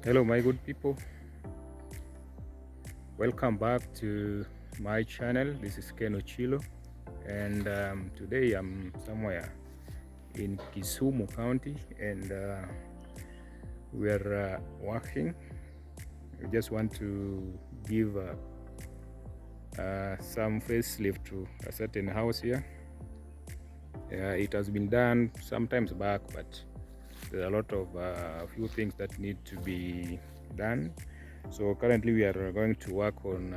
Hello my good people, welcome back to my channel. This is Ken Ochilo, and today I'm somewhere in Kisumu County, and we're working. We just want to give some facelift to a certain house here. It has been done sometimes back, but there are a lot of few things that need to be done. So currently we are going to work on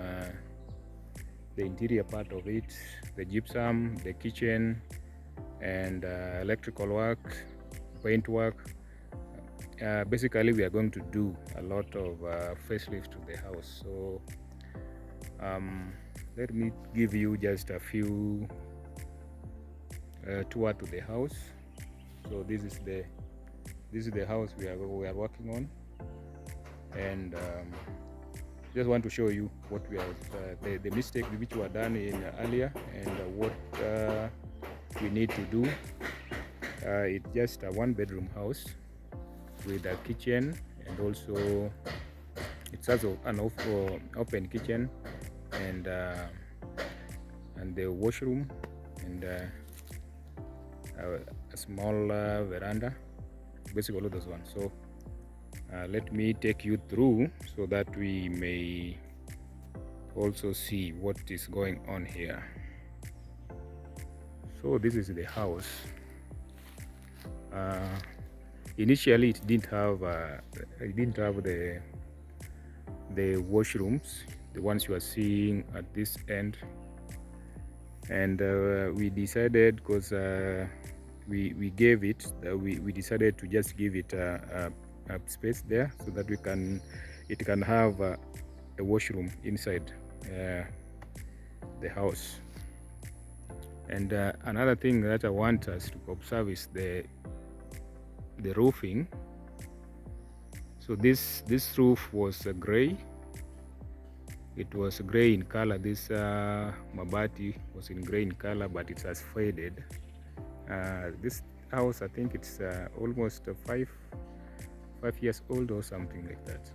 the interior part of it, the gypsum, the kitchen, and electrical work, paint work. Basically we are going to do a lot of facelift to the house. So let me give you just a few tour to the house. So this is the house we are working on, and just want to show you what we have the mistake which were done in earlier, and what we need to do. It's just a one-bedroom house with a kitchen, and also it's also an open kitchen, and the washroom, and a small veranda, basically those ones. So let me take you through so that we may also see what is going on here. So this is the house. Initially it didn't have the washrooms, the ones you are seeing at this end, and we decided, because we gave it we decided to just give it a space there so that it can have a washroom inside the house. And another thing that I want us to observe is the roofing. So this roof was gray. It was gray in color. This mabati was in gray in color, but it has faded. This house, I think it's almost 5 years old or something like that.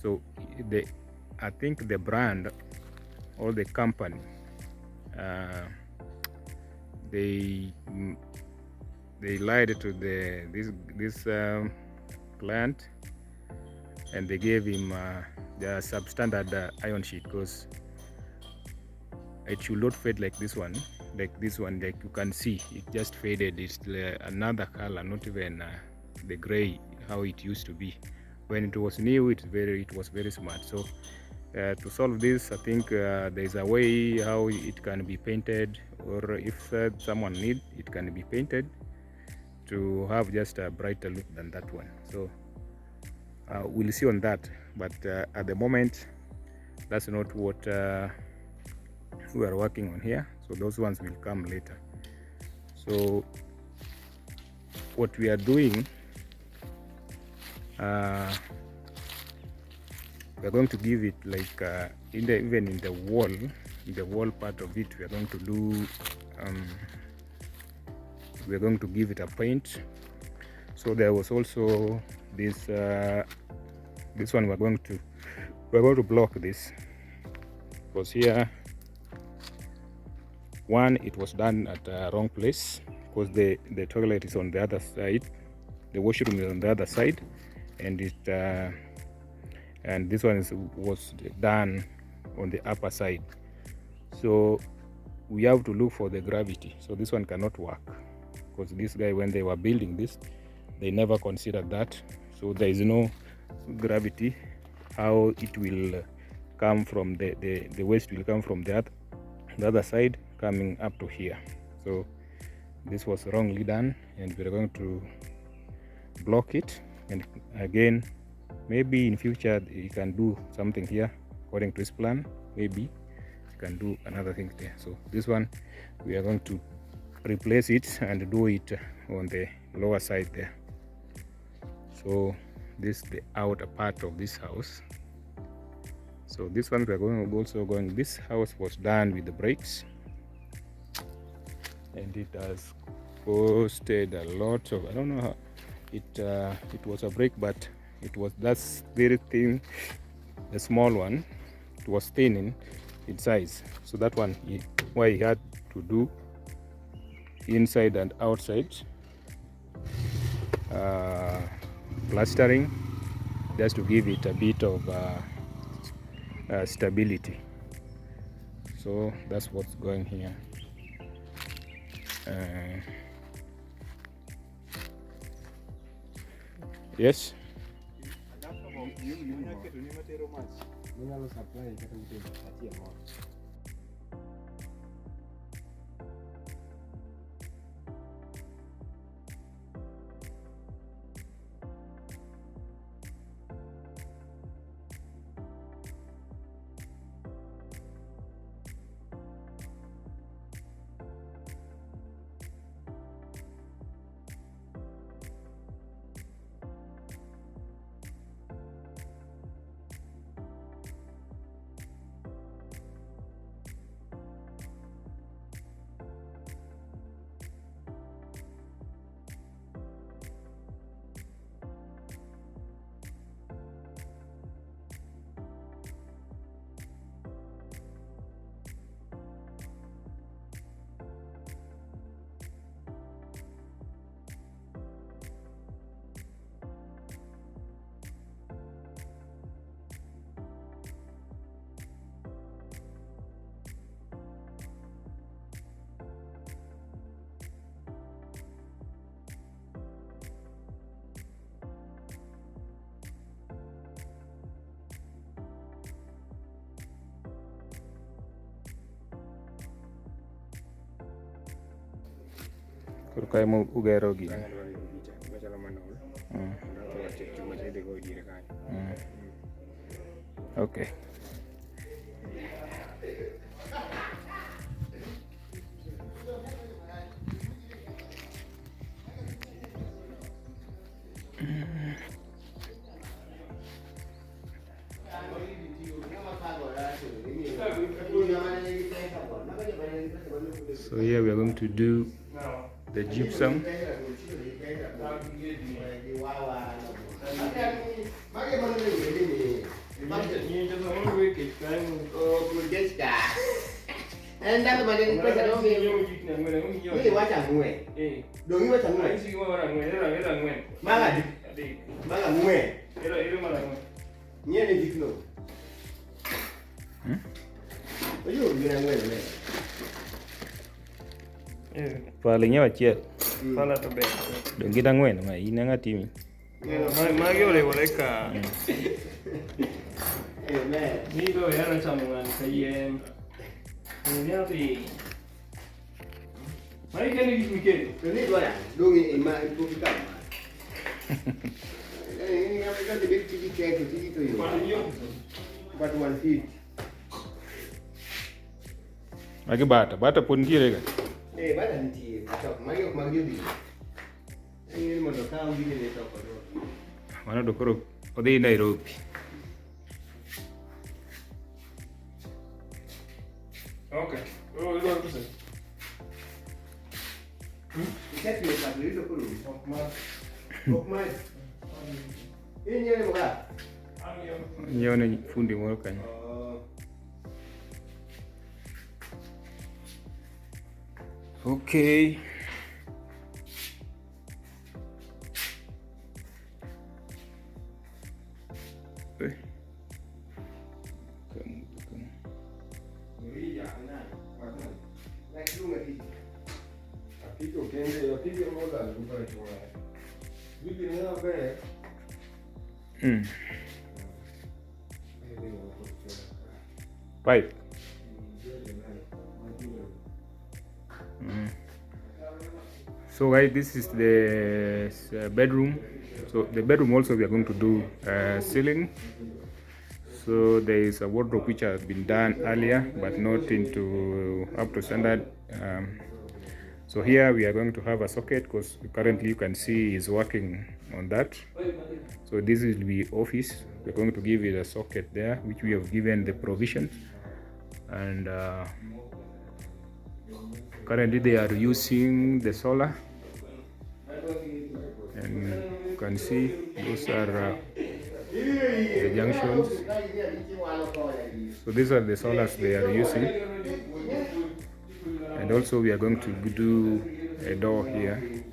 So I think the brand or the company, they lied to this client, and they gave him the substandard iron sheet, because it should not fade like this one. Like you can see, it just faded. It's another color, not even the gray how it used to be when it was new. It was very smart. So to solve this, I think there's a way how it can be painted, or if someone needs, it can be painted to have just a brighter look than that one. So we'll see on that, but at the moment that's not what we are working on here. So those ones will come later. So what we are doing, we're going to give it like even in the wall part of it, we are going to do we're going to give it a paint. So there was also this one we're going to block this, because here one, it was done at the wrong place, because the toilet is on the other side, the washroom is on the other side, and and this one was done on the upper side. So we have to look for the gravity. So this one cannot work, because this guy, when they were building this, they never considered that. So there is no gravity, how it will come from the waste will come from the other side coming up to here. So this was wrongly done, and we're going to block it. And again, maybe in future you can do something here according to this plan. Maybe you can do another thing there. So this one, we are going to replace it and do it on the lower side there. So this is the outer part of this house. So this one we are also going. This house was done with the bricks, and it has costed a lot of, I don't know how it was a brick, but it was that's very thin. The small one, it was thin in size, so that one why he had to do inside and outside plastering, just to give it a bit of stability. So that's what's going here. Yes. Kurkai mo ugero gi. Okay. So here we are going to do the gypsum. Paling nyawa cia. Pala to be. Dong kita ngwen ma ina ngati mi. Magi ole ka. Ni go yana chamungan kayen. Ni ati. Mari kan ni mikir. Ini dua ya, dong ini itu kita. Ini yang kita dibeli tiga itu yo. But 1 feet. Lagi bata pun kira kan. Bata nanti, magi di. Ini mau kau gini ni tak perlu. Mana dokoro ode Nairobi. Okay. Oh, itu apa sih? Kita pilih satu itu perlu. Okmai. Ini yang mana? Nyone fundi mo kan. Okay. Pipe. So guys, this is the bedroom. So the bedroom also we are going to do ceiling. So there is a wardrobe which has been done earlier but not into up to standard. So here we are going to have a socket because currently you can see is working on that. So this will be office. We're going to give it a socket there, which we have given the provisions. And currently they are using the solar. And you can see those are the junctions. So these are the solars they are using. And also we are going to do a door here.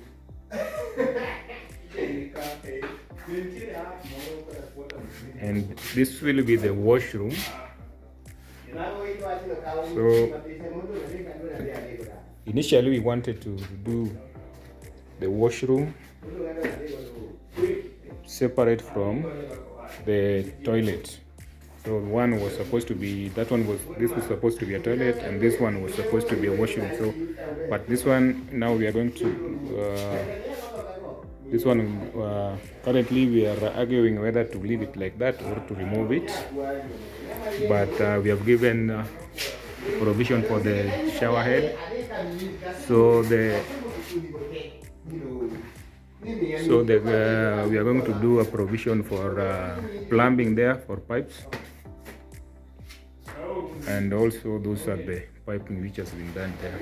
And this will be the washroom. So initially we wanted to do the washroom separate from the toilet. So one was supposed to be, this was supposed to be a toilet, and this one was supposed to be a washroom. So, but this one, now we are going to, this one, currently we are arguing whether to leave it like that or to remove it. But we have given provision for the shower head. So we are going to do a provision for plumbing there for pipes, and also those are the piping which has been done there.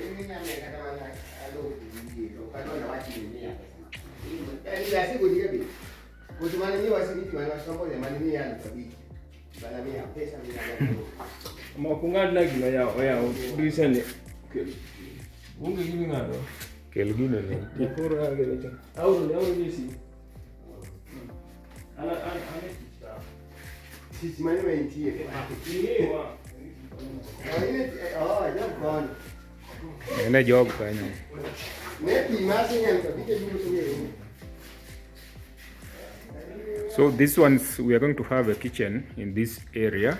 So this one's, we are going to have a kitchen in this area.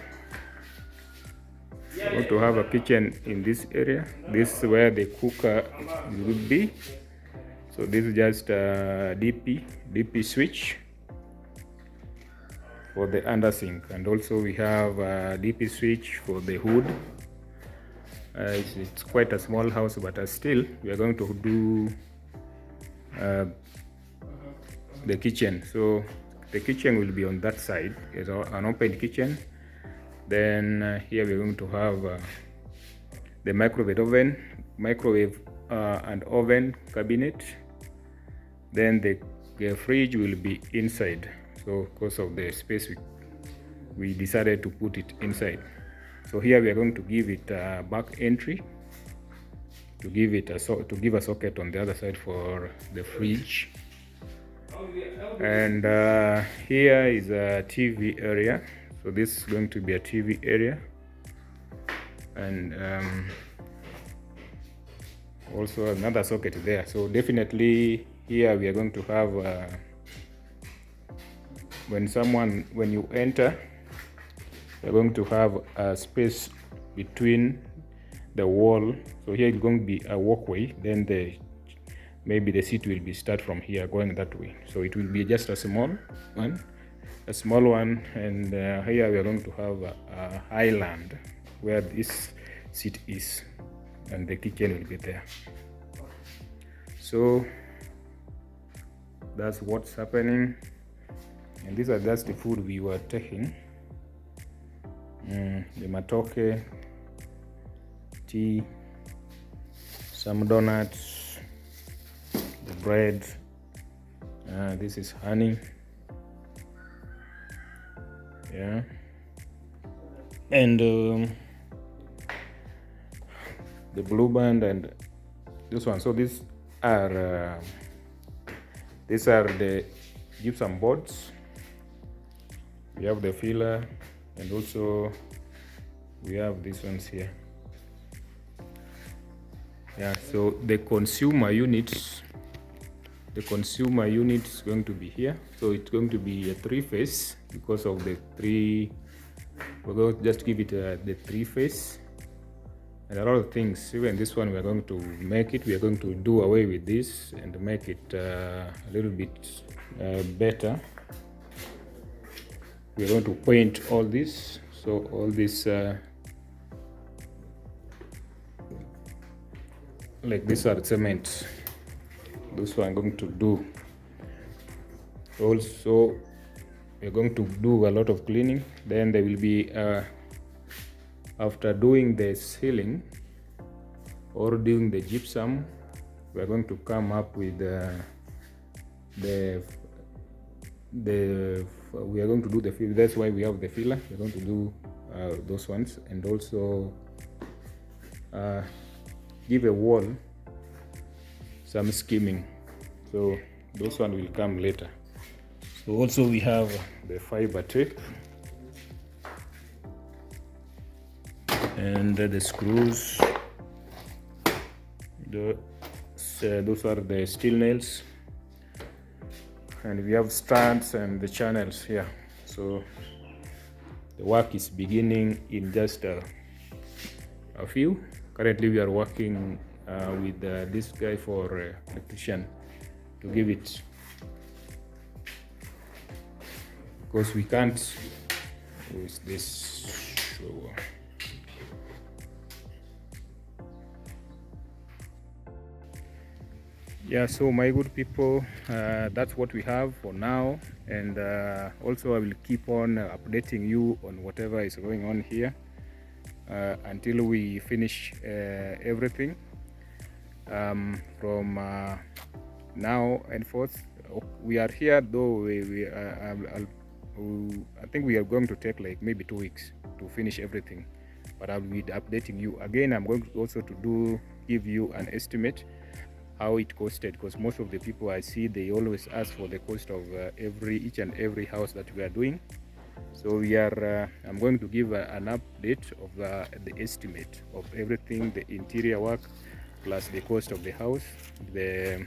We are going to have a kitchen in this area. This is where the cooker will be. So this is just a DP switch for the under sink, and also we have a DP switch for the hood. It's quite a small house, but still we are going to do the kitchen. So the kitchen will be on that side. It's an open kitchen. Then here we're going to have the microwave and oven cabinet. Then the fridge will be inside. So because of the space, we decided to put it inside. So here we are going to give it a back entry to give it a socket on the other side for the fridge. And here is a TV area. So this is going to be a TV area, and also another socket there. So definitely here we are going to have when you enter, you're going to have a space between the wall. So here it's going to be a walkway, then maybe the seat will be start from here going that way. So it will be just a small one, and here we are going to have a island where this seat is, and the kitchen will be there. So that's what's happening, and these are just the food we were taking. The matoke, tea, some donuts, the bread, this is honey, yeah, and the blue band and this one. So these are the gypsum boards. We have the filler, and also we have these ones here. Yeah, so the consumer unit is going to be here. So it's going to be a 3-phase because of the three. We're going to just give it the 3-phase, and a lot of things. Even this one, we're going to make it. We are going to do away with this and make it a little bit better. We're going to paint all this. So all this, like these are cement. This one I'm going to do. Also, we're going to do a lot of cleaning. Then there will be, after doing the ceiling or doing the gypsum, we're going to come up with the we are going to do the fill. That's why we have the filler. We're going to do those ones, and also give a wall some skimming. So those one will come later. So also we have the fiber tape and the screws. Those are the steel nails, and we have strands and the channels here. So the work is beginning in just a few. Currently we are working with this guy for electrician to give it, because we can't use this. Yeah, so my good people, that's what we have for now, and also I will keep on updating you on whatever is going on here until we finish everything from now and forth. We are here though. I think we are going to take like maybe 2 weeks to finish everything, but I'll be updating you again. I'm going to also to give you an estimate how it costed, because most of the people I see, they always ask for the cost of each and every house that we are doing. So we are I'm going to give an update of the estimate of everything, the interior work plus the cost of the house, the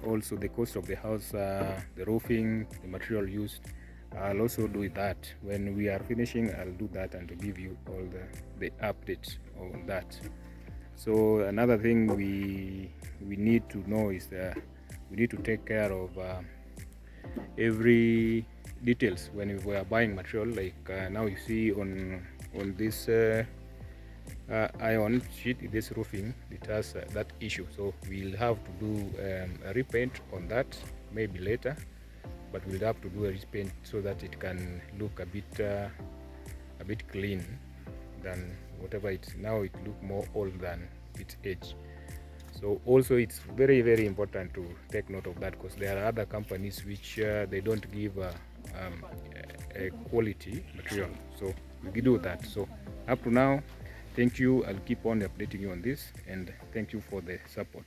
also the cost of the house, the roofing, the material used. I'll also do that when we are finishing. I'll do that and to give you all the updates on that. So another thing we need to know is that we need to take care of every details when we are buying material. Like now you see on this iron sheet, this roofing, it has that issue. So we'll have to do a repaint on that maybe later, but we'll have to do a repaint so that it can look a bit clean than whatever it's now. It look more old than its age. So also it's very, very important to take note of that, because there are other companies which they don't give a quality material. So we do that. So up to now, thank you. I'll keep on updating you on this, and thank you for the support.